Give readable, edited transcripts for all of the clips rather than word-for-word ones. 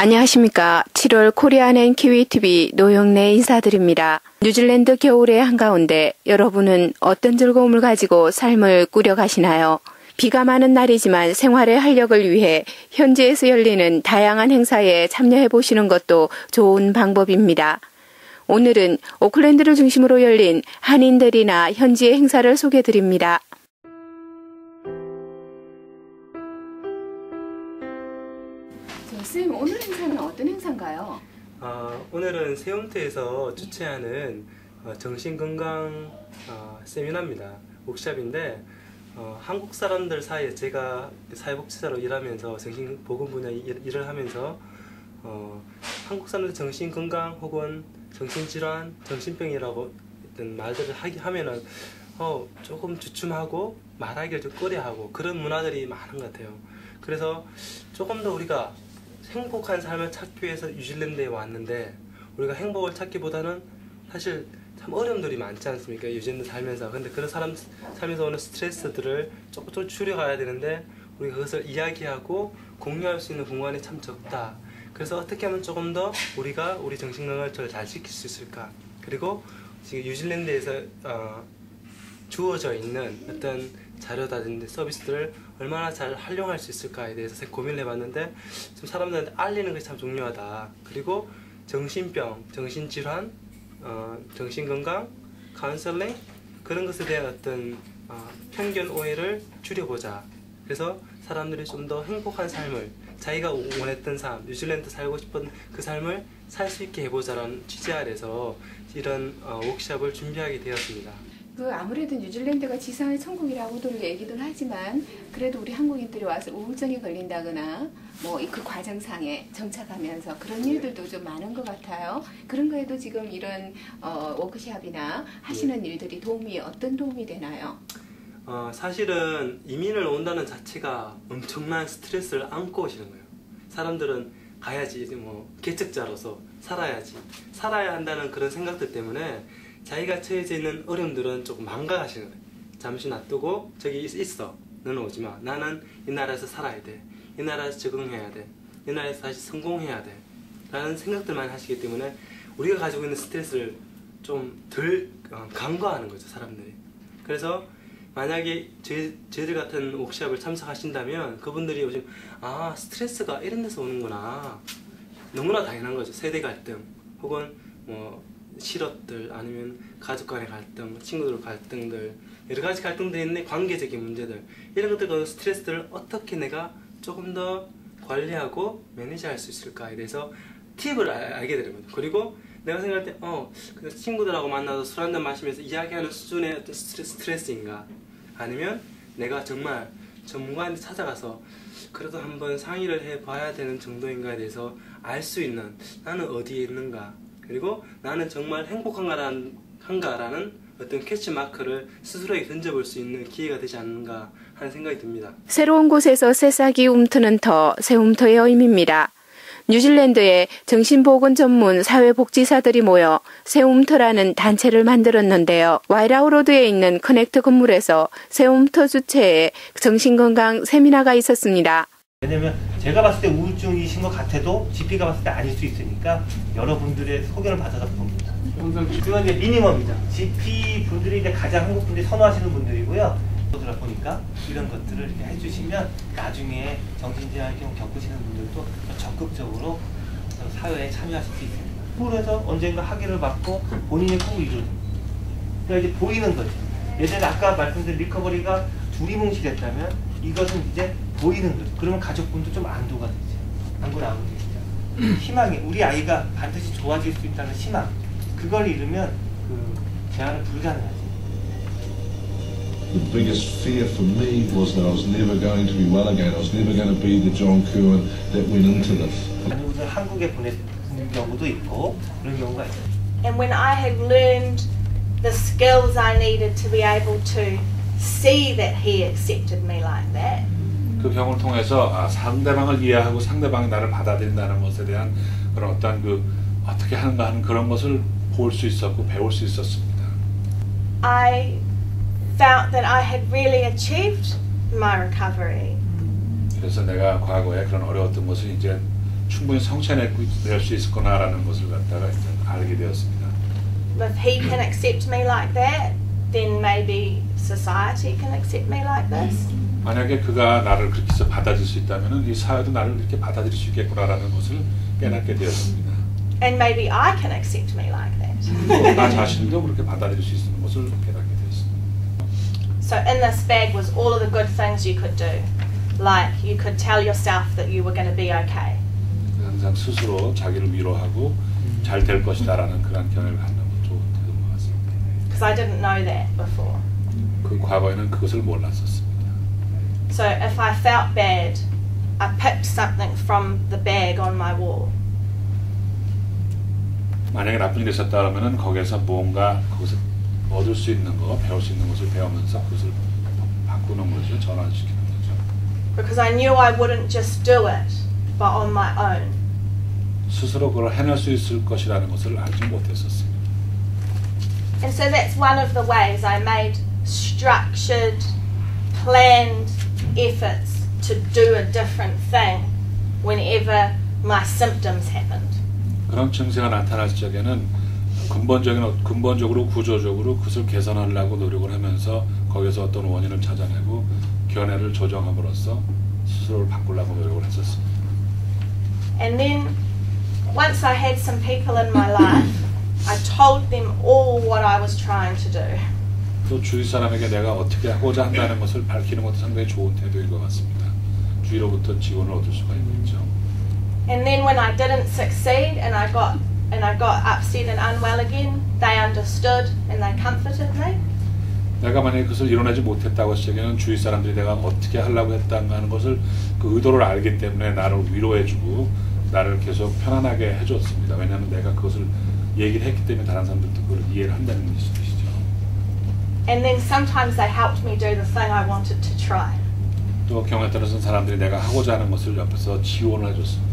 안녕하십니까. 7월 코리안앤 키위TV 노영래 인사드립니다. 뉴질랜드 겨울의 한가운데 여러분은 어떤 즐거움을 가지고 삶을 꾸려가시나요? 비가 많은 날이지만 생활의 활력을 위해 현지에서 열리는 다양한 행사에 참여해보시는 것도 좋은 방법입니다. 오늘은 오클랜드를 중심으로 열린 한인들이나 현지의 행사를 소개드립니다. 선생님, 오늘 행사는 어떤 행사인가요? 오늘은 세움터에서 주최하는 정신건강 세미나입니다. 워크숍인데 한국 사람들 사이에 제가 사회복지사로 일하면서 정신보건 분야 일을 하면서 한국 사람들 정신건강 혹은 정신질환, 정신병이라고 어떤 말들을 하면은 조금 주춤하고 말하기를 좀 꺼려하고 그런 문화들이 많은 것 같아요. 그래서 조금 더 우리가 행복한 삶을 찾기 위해서 뉴질랜드에 왔는데 우리가 행복을 찾기보다는 사실 참 어려움들이 많지 않습니까? 뉴질랜드 살면서. 근데 그런 사람 살면서 오는 스트레스들을 조금 줄여가야 되는데 우리가 그것을 이야기하고 공유할 수 있는 공간이 참 적다. 그래서 어떻게 하면 조금 더 우리가 우리 정신건강을 잘 지킬 수 있을까? 그리고 지금 뉴질랜드에서 주어져 있는 어떤 자료다든지 서비스들을 얼마나 잘 활용할 수 있을까에 대해서 고민을 해봤는데 좀 사람들한테 알리는 것이 참 중요하다. 그리고 정신병, 정신질환, 정신건강, 카운슬링 그런 것에 대한 어떤 편견, 오해를 줄여보자. 그래서 사람들이 좀 더 행복한 삶을 자기가 원했던 삶, 뉴질랜드 살고 싶은 그 삶을 살 수 있게 해보자라는 취지 아래서 이런 워크숍을 준비하게 되었습니다. 아무래도 뉴질랜드가 지상의 천국이라고들 얘기들 하지만 그래도 우리 한국인들이 와서 우울증이 걸린다거나 뭐 그 과정상에 정착하면서 그런 일들도 좀 많은 것 같아요. 그런 거에도 지금 이런 워크숍이나 하시는 일들이 어떤 도움이 되나요? 사실은 이민을 온다는 자체가 엄청난 스트레스를 안고 오시는 거예요. 사람들은 가야지, 뭐 개척자로서 살아야 한다는 그런 생각들 때문에 자기가 처해져 있는 어려움들은 조금 망각하시는 거예요. 잠시 놔두고 저기 있어. 너는 오지 마. 나는 이 나라에서 살아야 돼. 이 나라에서 적응해야 돼. 이 나라에서 다시 성공해야 돼. 라는 생각들만 하시기 때문에 우리가 가지고 있는 스트레스를 좀 덜 간과하는 거죠, 사람들이. 그래서 만약에 저희들 같은 워크숍을 참석하신다면 그분들이 요즘 스트레스가 이런 데서 오는구나. 너무나 당연한 거죠. 세대 갈등 혹은 뭐 실업들 아니면 가족 간의 갈등, 친구들 갈등들 여러 가지 갈등들이 있는데 관계적인 문제들 이런 것들 스트레스들을 어떻게 내가 조금 더 관리하고 매니지할 수 있을까에 대해서 팁을 알게 되는 거죠. 그리고 내가 생각할 때 그 친구들하고 만나서 술 한잔 마시면서 이야기하는 수준의 어떤 스트레스인가 아니면 내가 정말 전문가한테 찾아가서 그래도 한번 상의를 해봐야 되는 정도인가에 대해서 알 수 있는 나는 어디에 있는가 그리고 나는 정말 행복한가라는 어떤 캐치마크를 스스로에게 던져볼 수 있는 기회가 되지 않는가 하는 생각이 듭니다. 새로운 곳에서 새싹이 움트는 터, 새움터의 의미입니다. 뉴질랜드에 정신보건 전문 사회복지사들이 모여 새움터라는 단체를 만들었는데요. 와이라우로드에 있는 커넥트 건물에서 새움터 주최의 정신건강 세미나가 있었습니다. 왜냐면 제가 봤을 때 우울증이신 것 같아도 GP가 봤을 때 아닐 수 있으니까 여러분들의 소견을 받아서 봅니다. 그건 이제 미니멈이죠. GP 분들이 이제 가장 한국 분들이 선호하시는 분들이고요. 그러다 보니까 이런 것들을 이렇게 해주시면 나중에 정신질환을 겪으시는 분들도 적극적으로 사회에 참여하실 수 있습니다. 그래서 언젠가 학위를 받고 본인의 꿈을 이루는. 그러니까 이제 보이는 거죠. 예전에 아까 말씀드린 리커버리가 두리뭉실했다면 이것은 이제 보이는 거죠. 그러면 가족분도 좀 안도가 되죠. 안고 나오게 되죠. 희망이 우리 아이가 반드시 좋아질 수 있다는 희망. 그걸 잃으면 그 제한은 불가능하죠. The biggest fear for me was that I was never going to be well again. I was never going to be the John Curran that went into this. 자녀분을 한국에 보내는 경우도 있고 그런 경우가 있어요. And when I had learned the skills I needed to be able to see that he accepted me like that. 그 경우를 통해서 상대방을 이해하고 상대방이 나를 받아들인다는 것에 대한 그런 어떤 어떻게 하는가 하는 그런 것을 볼 수 있었고 배울 수 있었습니다. I felt that I had really achieved my recovery. 그래서 내가 과거에 그런 어려웠던 것을 이제 충분히 성취해낼 수 있을 거나라는 것을 갖다가 이제 알게 되었습니다. If he can accept me like that, then maybe society can accept me like this. 만약에 그가 나를 그렇게 해서 받아들일 수 있다면 이 사회도 나를 이렇게 받아들일 수 있겠구나라는 것을 깨닫게 되었습니다. And maybe I can accept me like that. 나 자신도 그렇게 받아들일 수 있는 것을 깨닫게 되었습니다. So in this bag was all of the good things you could do. Like you could tell yourself that you were going to be okay. 항상 스스로 자기를 위로하고 잘 될 것이다라는 그런 견해를 갖는 것 좋은 태도인 것 같습니다. Because I didn't know that before. 그 과거에는 그것을 몰랐었습니다. So if I felt bad, I picked something from the bag on my wall. 만약에 나쁜 일이 있었다 그러면은 거기에서 무언가 거기서 얻을 수 있는 거, 배울 수 있는 것을 배우면서 그것을 바꾸는 거죠, 전환시키는 거죠. Because I knew I wouldn't just do it, but on my own. 스스로 그걸 해낼 수 있을 것이라는 것을 알지 못했었습니다. And so that's one of the ways I made structured, planned efforts to do a different thing whenever my symptoms happened. 그런 증세가 나타날 적에는 근본적으로 구조적으로 그것을 개선하려고 노력을 하면서 거기서 어떤 원인을 찾아내고 견해를 조정함으로써 스스로를 바꾸려고 노력을 했었습니다. And then once I had some people in my life, I told them all what I was trying to do. 또 주위 사람에게 내가 어떻게 하고자 한다는 것을 밝히는 것도 상당히 좋은 태도인 것 같습니다. 주위로부터 지원을 얻을 수가 있겠죠. And then when I didn't succeed and I got upset and unwell again, they understood and they comforted me. 내가 만약에 그것을 이뤄내지 못했다고 했을 때는 주위 사람들이 내가 어떻게 하려고 했다는 하는 것을 그 의도를 알기 때문에 나를 위로해주고 나를 계속 편안하게 해줬습니다. 왜냐하면 내가 그것을 얘기를 했기 때문에 다른 사람들도 그걸 이해를 한다는 것이죠. And then sometimes they helped me do the thing I wanted to try. 또 경우에 따라서는 사람들이 내가 하고자 하는 것을 옆에서 지원을 해줬습니다.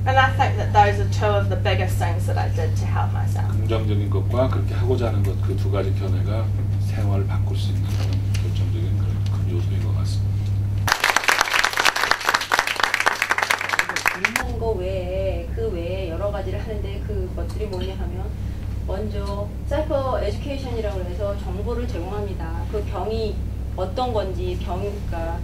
And I think that those are two of the biggest things that I did to help myself. 긍정적인 것과 그렇게 하고자 하는 것 그 두 가지 견해가 생활을 바꿀 수 있는 그런 결정적인 그런 큰 요소인 것 같습니다. 하는 거 외에 그 외에 여러 가지를 하는데 그 것들이 뭐냐 하면 먼저 사이코 에듀케이션이라고 해서 정보를 제공합니다. 그 병이 어떤 건지 그러니까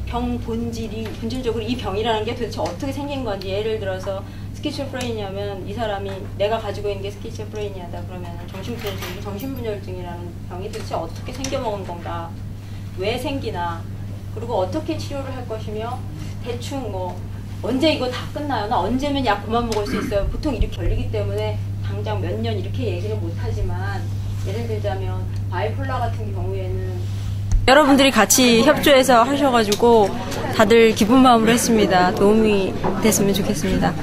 병 본질적으로 이 병이라는 게 도대체 어떻게 생긴 건지 예를 들어서 스키즈프레니아면 이 사람이 내가 가지고 있는 게 스키즈프레니아다 그러면 정신분열증이라는 병이 도대체 어떻게 생겨먹은 건가 왜 생기나 그리고 어떻게 치료를 할 것이며 대충 뭐 언제 이거 다 끝나요? 나 언제면 약 그만 먹을 수 있어요? 보통 이렇게 걸리기 때문에 당장 몇 년 이렇게 얘기를 못하지만 예를 들자면 바이폴라 같은 경우에는 여러분들이 같이 협조해서 하셔가지고 다들 기쁜 마음으로 했습니다. 도움이 됐으면 좋겠습니다.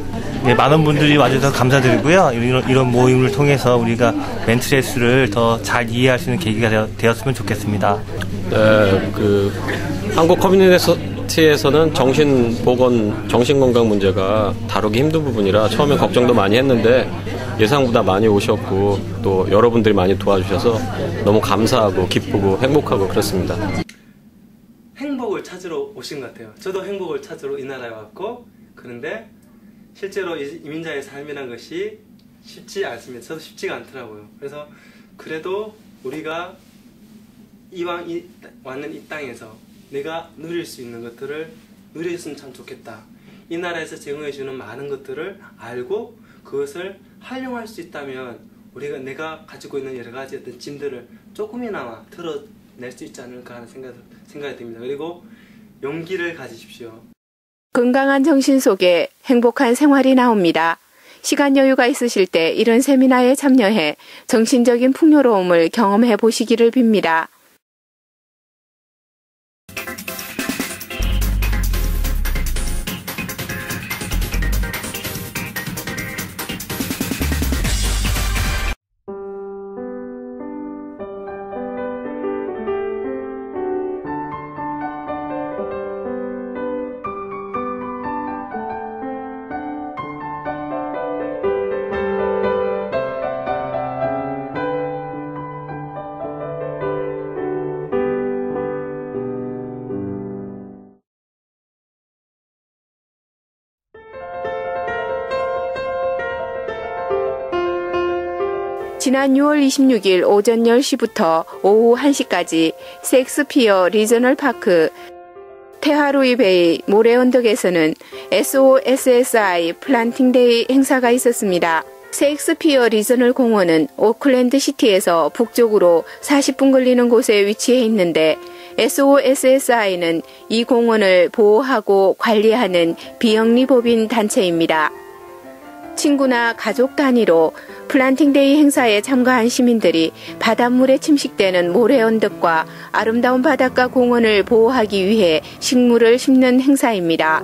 네, 많은 분들이 와주셔서 감사드리고요. 이런 모임을 통해서 우리가 멘트레스를 더 잘 이해할 수 있는 계기가 되었으면 좋겠습니다. 네, 한국 커뮤니티에서는 정신건강 문제가 다루기 힘든 부분이라 처음에 걱정도 많이 했는데 예상보다 많이 오셨고 또 여러분들이 많이 도와주셔서 너무 감사하고 기쁘고 행복하고 그렇습니다. 행복을 찾으러 오신 것 같아요. 저도 행복을 찾으러 이 나라에 왔고 그런데 실제로 이민자의 삶이라는 것이 쉽지 않습니다. 저도 쉽지가 않더라고요. 그래서 그래도 우리가 이왕 왔는 이 땅에서 내가 누릴 수 있는 것들을 누렸으면 참 좋겠다. 이 나라에서 제공해주는 많은 것들을 알고 그것을 활용할 수 있다면 내가 가지고 있는 여러 가지 어떤 짐들을 조금이나마 털어낼 수 있지 않을까 하는 생각이 듭니다. 그리고 용기를 가지십시오. 건강한 정신 속에 행복한 생활이 나옵니다. 시간 여유가 있으실 때 이런 세미나에 참여해 정신적인 풍요로움을 경험해 보시기를 빕니다. 지난 6월 26일 오전 10시부터 오후 1시까지 셰익스피어 리저널 파크 테하루이 베이 모래 언덕에서는 SOSSI 플란팅 데이 행사가 있었습니다. 셰익스피어 리저널 공원은 오클랜드 시티에서 북쪽으로 40분 걸리는 곳에 위치해 있는데 SOSSI는 이 공원을 보호하고 관리하는 비영리 법인 단체입니다. 친구나 가족 단위로 플란팅데이 행사에 참가한 시민들이 바닷물에 침식되는 모래 언덕과 아름다운 바닷가 공원을 보호하기 위해 식물을 심는 행사입니다.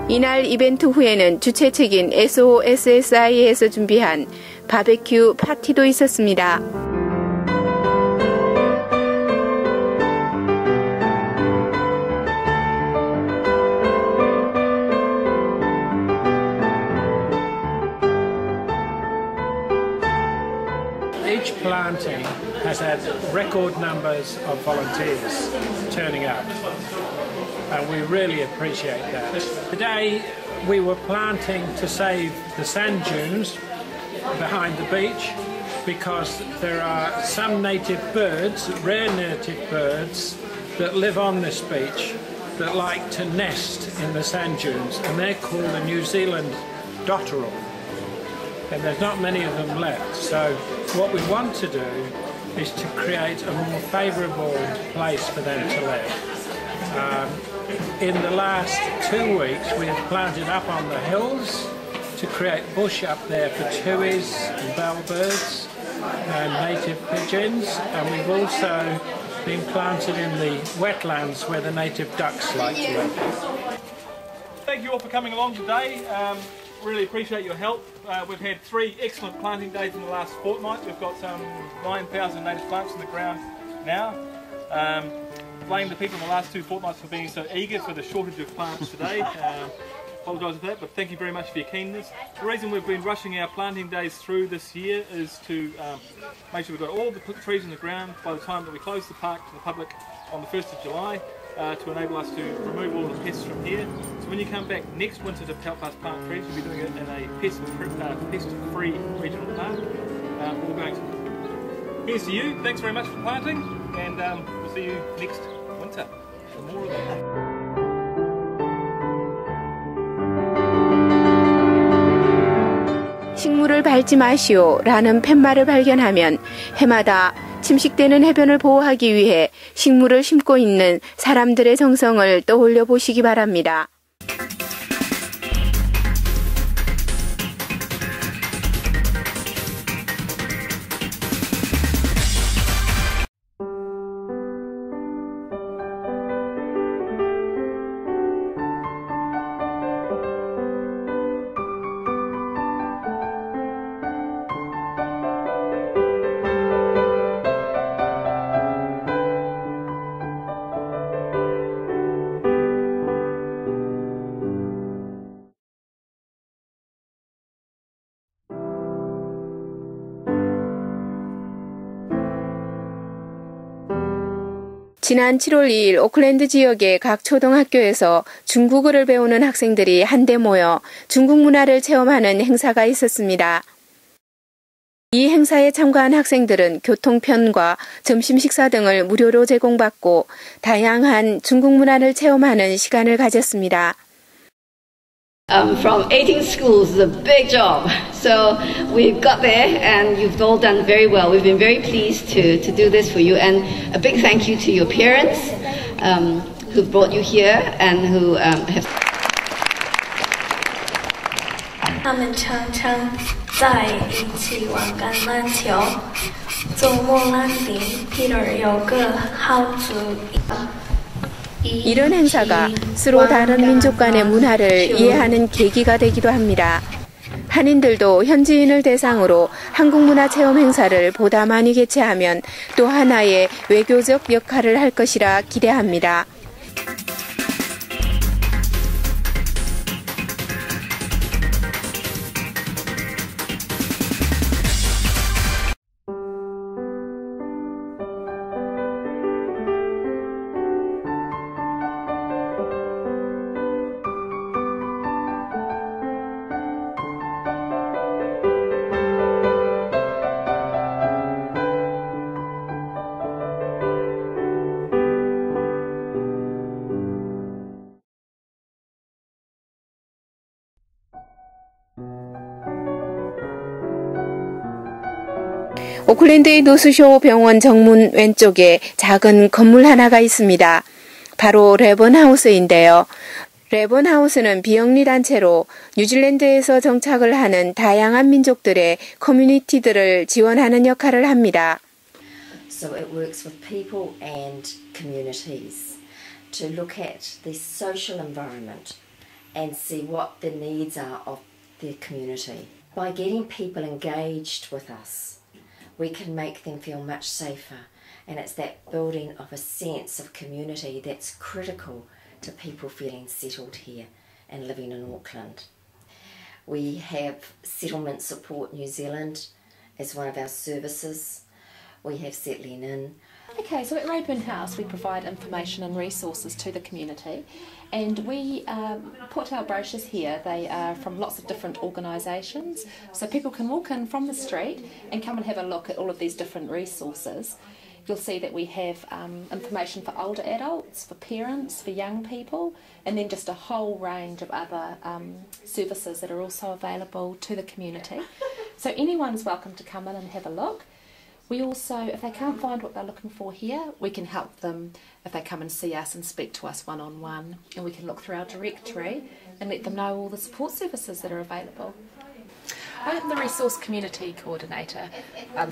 이날 이벤트 후에는 주최 측인 SOSSI에서 준비한 바베큐 파티도 있었습니다. Each planting has had record numbers of volunteers turning up, and we really appreciate that. Today we were planting to save the sand dunes behind the beach because there are some native birds, rare native birds, that live on this beach that like to nest in the sand dunes, and they're called the New Zealand dotterel. And there's not many of them left. So what we want to do is to create a more favourable place for them to live. In the last 2 weeks we have planted up on the hills to create bush up there for tuis and bellbirds and native pigeons, and we've also been planted in the wetlands where the native ducks like to live. Thank you all for coming along today. Really appreciate your help. We've had 3 excellent planting days in the last fortnight. We've got some 9,000 native plants in the ground now. Blame the people in the last 2 fortnights for being so eager for the shortage of plants today. Apologise for that, but thank you very much for your keenness. The reason we've been rushing our planting days through this year is to make sure we've got all the trees in the ground by the time that we close the park to the public on the 1st of July. To enable us to remove all the pests from here. So when you come back next winter to help us plant trees, we'll be doing it in a pest-free regional park. We're going to. Here's to you. Thanks very much for planting, and we'll see you next winter for more of that. 식물을 밟지 마시오라는 팻말을 발견하면 해마다 침식되는 해변을 보호하기 위해 식물을 심고 있는 사람들의 정성을 떠올려 보시기 바랍니다. 지난 7월 2일 오클랜드 지역의 각 초등학교에서 중국어를 배우는 학생들이 한데 모여 중국 문화를 체험하는 행사가 있었습니다. 이 행사에 참가한 학생들은 교통편과 점심 식사 등을 무료로 제공받고 다양한 중국 문화를 체험하는 시간을 가졌습니다. From 18 schools is a big job. So we've got there and you've all done very well. We've been very pleased to do this for you, and a big thank you to your parents who brought you here and who have. 他们常常在一起玩橄榄球。周末兰丁 Peter 有个好主意。 이런 행사가 서로 다른 민족 간의 문화를 이해하는 계기가 되기도 합니다. 한인들도 현지인을 대상으로 한국문화 체험 행사를 보다 많이 개최하면 또 하나의 외교적 역할을 할 것이라 기대합니다. 오클랜드의 노스쇼 병원 정문 왼쪽에 작은 건물 하나가 있습니다. 바로 레번하우스인데요. 레번하우스는 비영리 단체로 뉴질랜드에서 정착을 하는 다양한 민족들의 커뮤니티들을 지원하는 역할을 합니다. So it works with people and communities to look at the social environment and see what the needs are of their community. By getting people engaged with us, we can make them feel much safer, and it's that building of a sense of community that's critical to people feeling settled here and living in Auckland. We have Settlement Support New Zealand as one of our services. We have Settling In. Okay, so at Rayburn House we provide information and resources to the community, and we put our brochures here. They are from lots of different organisations, so people can walk in from the street and come and have a look at all of these different resources. You'll see that we have information for older adults, for parents, for young people, and then just a whole range of other services that are also available to the community. So anyone's welcome to come in and have a look. We also, if they can't find what they're looking for here, we can help them if they come and see us and speak to us one-on-one, and we can look through our directory and let them know all the support services that are available. I'm the Resource Community Coordinator,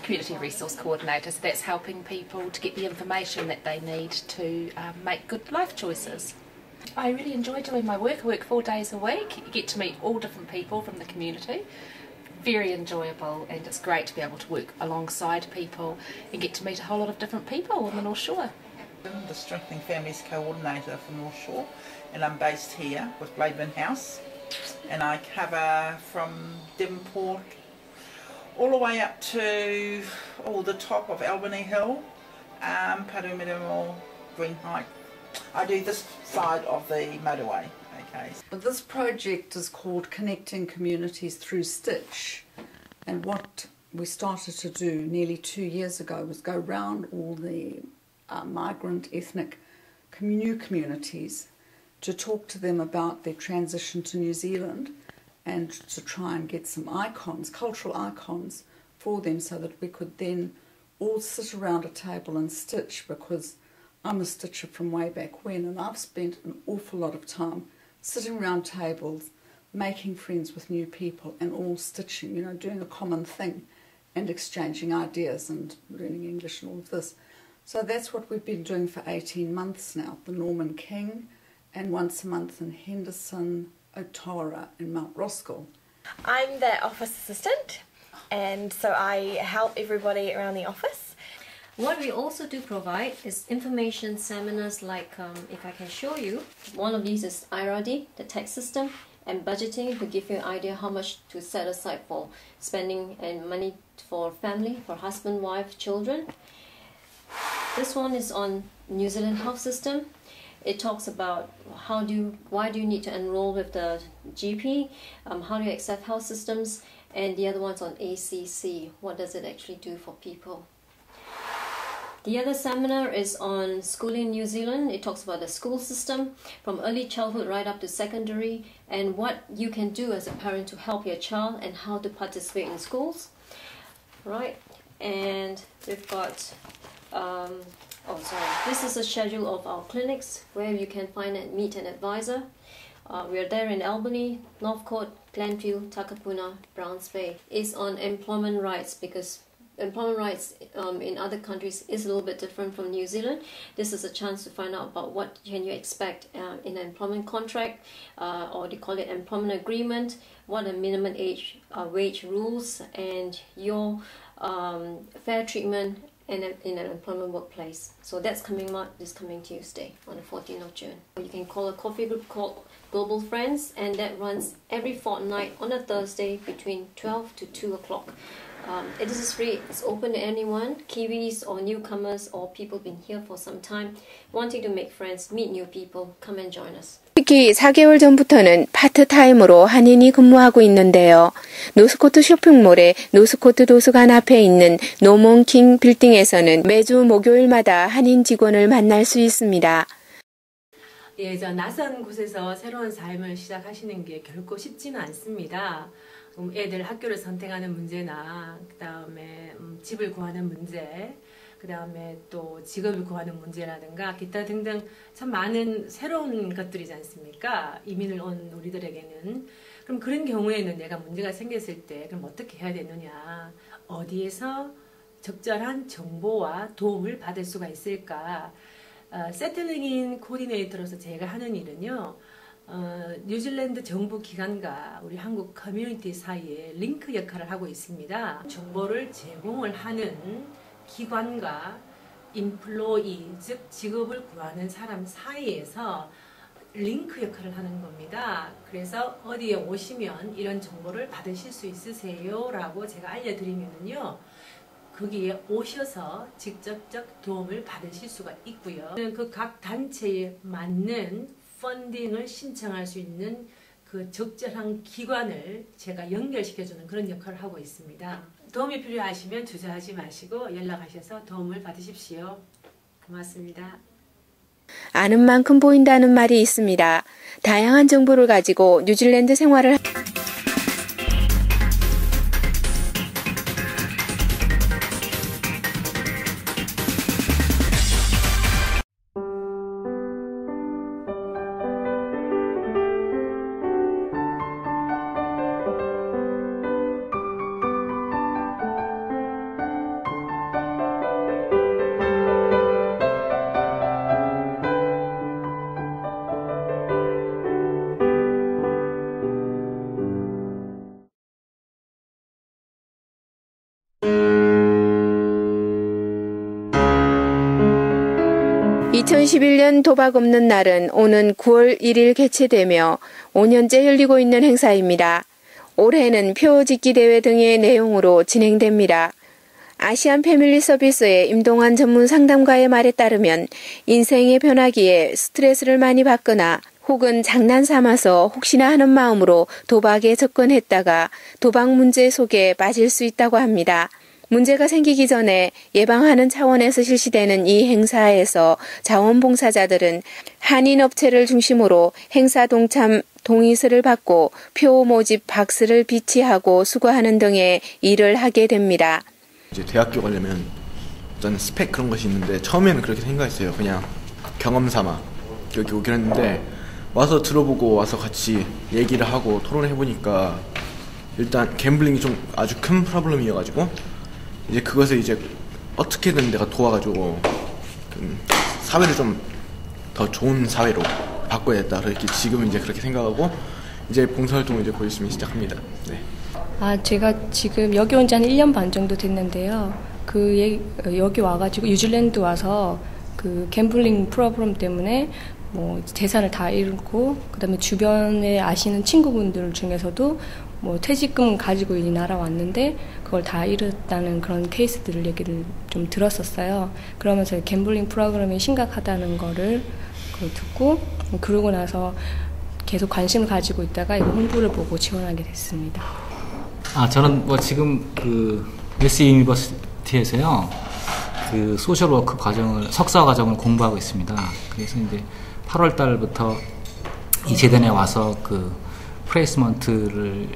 Community Resource Coordinator, so that's helping people to get the information that they need to make good life choices. I really enjoy doing my work. I work 4 days a week. You get to meet all different people from the community. Very enjoyable, and it's great to be able to work alongside people and get to meet a whole lot of different people on the North Shore. I'm the Strengthening Families Coordinator for North Shore, and I'm based here with Rayburn House, and I cover from Devonport all the way up to the top of Albany Hill, Parumirimo, Green Height. I do this side of the motorway. Okay. This project is called Connecting Communities Through Stitch, and what we started to do nearly 2 years ago was go round all the migrant ethnic new communities to talk to them about their transition to New Zealand and to try and get some icons, cultural icons for them, so that we could then all sit around a table and stitch, because I'm a stitcher from way back when, and I've spent an awful lot of time sitting around tables, making friends with new people, and all stitching, you know, doing a common thing and exchanging ideas and learning English and all of this. So that's what we've been doing for 18 months now, the Norman King, and once a month in Henderson, Otora and Mount Roskill. I'm the office assistant, and so I help everybody around the office. What we also do provide is information seminars like, if I can show you, one of these is IRD, the tax system, and budgeting to give you an idea how much to set aside for spending and money for family, for husband, wife, children. This one is on New Zealand health system. It talks about why do you need to enroll with the GP, how do you accept health systems, and the other one's on ACC, what does it actually do for people. The other seminar is on schooling in New Zealand. It talks about the school system from early childhood right up to secondary, and what you can do as a parent to help your child and how to participate in schools. Right, and we've got, this is a schedule of our clinics where you can find and meet an advisor. We are there in Albany, Northcote, Glenview, Takapuna, Browns Bay. It's on employment rights because employment rights in other countries is a little bit different from New Zealand. This is a chance to find out about what can you expect in an employment contract, or they call it employment agreement, what are minimum wage rules, and your fair treatment in an employment workplace. So that's coming out this coming Tuesday on the 14th of June. You can call a coffee group called Global Friends, and that runs every fortnight on a Thursday between 12 to 2 o'clock. It is free. It's open to anyone, Kiwis or newcomers or people been here for some time, wanting to make friends, meet new people. Come and join us. 특히 4개월 전부터는 파트타임으로 한인이 근무하고 있는데요. 노스코트 쇼핑몰의 노스코트 도서관 앞에 있는 노몬킹 빌딩에서는 매주 목요일마다 한인 직원을 만날 수 있습니다. 예, 저 낯선 곳에서 새로운 삶을 시작하시는 게 결코 쉽지는 않습니다. 애들 학교를 선택하는 문제나 그다음에 집을 구하는 문제, 그다음에 또 직업을 구하는 문제라든가 기타 등등 참 많은 새로운 것들이지 않습니까? 이민을 온 우리들에게는. 그럼 그런 경우에는 내가 문제가 생겼을 때 그럼 어떻게 해야 되느냐? 어디에서 적절한 정보와 도움을 받을 수가 있을까? 세틀링인 코디네이터로서 제가 하는 일은요. 뉴질랜드 정부 기관과 우리 한국 커뮤니티 사이에 링크 역할을 하고 있습니다. 정보를 제공을 하는 기관과 인플로이, 즉 직업을 구하는 사람 사이에서 링크 역할을 하는 겁니다. 그래서 어디에 오시면 이런 정보를 받으실 수 있으세요? 라고 제가 알려드리면요. 거기에 오셔서 직접적 도움을 받으실 수가 있고요. 그 각 단체에 맞는 펀딩을 신청할 수 있는 그 적절한 기관을 제가 연결시켜주는 그런 역할을 하고 있습니다. 도움이 필요하시면 주저하지 마시고 연락하셔서 도움을 받으십시오. 고맙습니다. 아는 만큼 보인다는 말이 있습니다. 다양한 정보를 가지고 뉴질랜드 생활을 (2011년) 도박 없는 날은 오는 9월 1일 개최되며 5년째 열리고 있는 행사입니다. 올해는 표 짓기 대회 등의 내용으로 진행됩니다. 아시안 패밀리 서비스의 임동환 전문 상담가의 말에 따르면 인생의 변화기에 스트레스를 많이 받거나 혹은 장난 삼아서 혹시나 하는 마음으로 도박에 접근했다가 도박 문제 속에 빠질 수 있다고 합니다. 문제가 생기기 전에 예방하는 차원에서 실시되는 이 행사에서 자원봉사자들은 한인 업체를 중심으로 행사 동참 동의서를 받고 표 모집 박스를 비치하고 수거하는 등의 일을 하게 됩니다. 이제 대학교 가려면 어떤 스펙 그런 것이 있는데 처음에는 그렇게 생각했어요. 그냥 경험 삼아 여기 오긴 했는데 와서 들어보고 와서 같이 얘기를 하고 토론해 보니까 일단 갬블링이 좀 아주 큰 프로블럼이어가지고 이제 그것을 이제 어떻게든 내가 도와가지고 사회를 좀 더 좋은 사회로 바꿔야겠다. 그렇게 지금은 이제 그렇게 생각하고 이제 봉사활동을 이제 곧 있으면 시작합니다. 네. 제가 지금 여기 온 지 한 1년 반 정도 됐는데요. 여기 와가지고 뉴질랜드 와서 그 갬블링 프로그램 때문에 뭐 재산을 다 잃고 그다음에 주변에 아시는 친구분들 중에서도 뭐 퇴직금 가지고 이 나라 왔는데 그걸 다 잃었다는 그런 케이스들을 얘기를 좀 들었었어요. 그러면서 갬블링 프로그램이 심각하다는 거를 듣고 그러고 나서 계속 관심을 가지고 있다가 이거 홍보를 보고 지원하게 됐습니다. 저는 뭐 지금 그 웨스 유니버시티에서요 그 소셜워크 과정을 석사 과정을 공부하고 있습니다. 그래서 이제 8월 달부터 이 재단에 와서 그 플레이스먼트를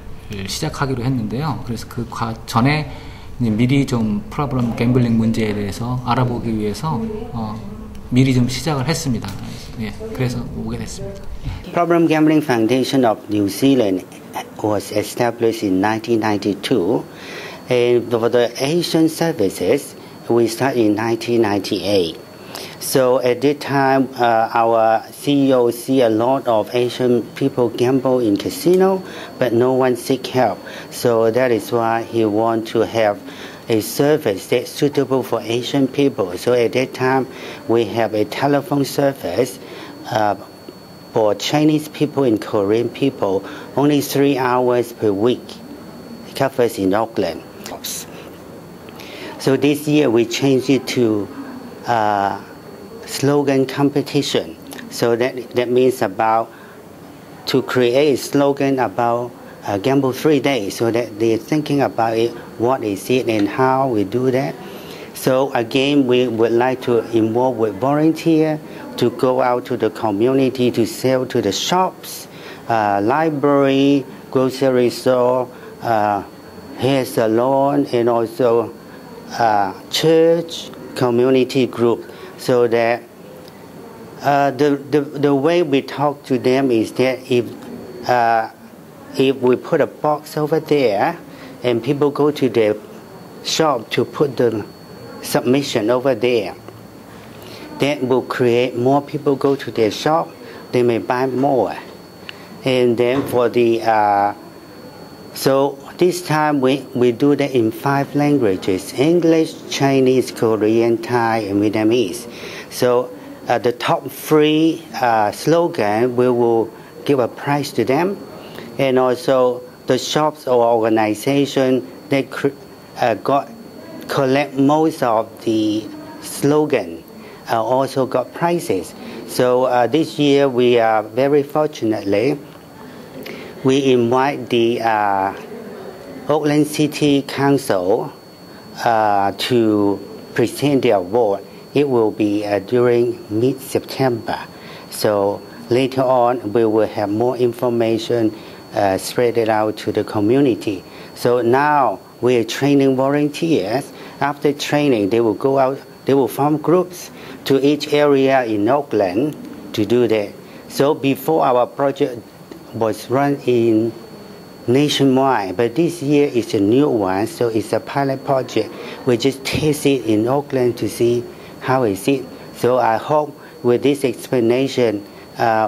시작하기로 했는데요. 그래서 그 전에 이제 미리 좀 프로블럼 갬블링 문제에 대해서 알아보기 위해서 미리 좀 시작을 했습니다. 예, 그래서 오게 됐습니다. Problem Gambling Foundation of New Zealand was established in 1992, and for the Asian services, we started in 1998. So at that time, our CEO see a lot of Asian people gamble in casino, but no one seek help. So that is why he want to have a service that's suitable for Asian people. So at that time, we have a telephone service for Chinese people and Korean people, only 3 hours per week. It covers in Auckland. So this year we changed it to slogan competition. So that means about to create a slogan about gamble 3 days, so that they're thinking about it, what is it and how we do that. So again, we would like to involve with volunteer to go out to the community to sell to the shops, library, grocery store, hair salon, and also church, community group, so that the way we talk to them is that if we put a box over there and people go to the shop to put the submission over there, that will create more people go to their shop, they may buy more. And then for the so this time we do that in 5 languages: English, Chinese, Korean, Thai, and Vietnamese. So the top 3 slogan, we will give a prize to them, and also the shops or organization that collect most of the slogan also got prizes. So this year we are very fortunately we invite the Auckland City Council to present the award. It will be during mid-September. So later on we will have more information spread it out to the community. So now we are training volunteers. After training, they will go out, they will form groups to each area in Auckland to do that. So before our project was run in nationwide, but this year is a new one, so it's a pilot project. We just test it in Auckland to see how is it. So I hope with this explanation,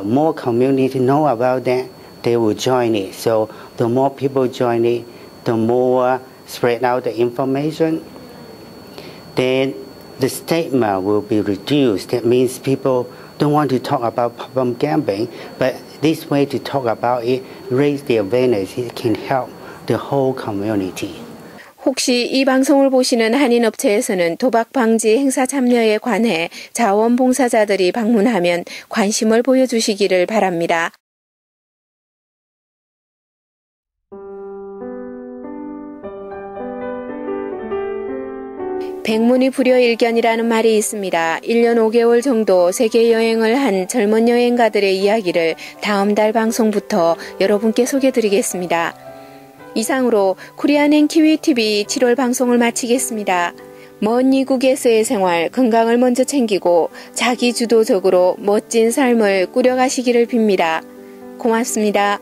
more community know about that, they will join it. So the more people join it, the more spread out the information, then the stigma will be reduced. That means people don't want to talk about problem gambling, but this way to talk about it, raise the awareness, it can help the whole community. 혹시 이 방송을 보시는 한인업체에서는 도박 방지 행사 참여에 관해 자원봉사자들이 방문하면 관심을 보여주시기를 바랍니다. 백문이 불여일견이라는 말이 있습니다. 1년 5개월 정도 세계 여행을 한 젊은 여행가들의 이야기를 다음 달 방송부터 여러분께 소개드리겠습니다. 이상으로 코리안 앤 키위 TV 7월 방송을 마치겠습니다. 먼 이국에서의 생활, 건강을 먼저 챙기고 자기 주도적으로 멋진 삶을 꾸려가시기를 빕니다. 고맙습니다.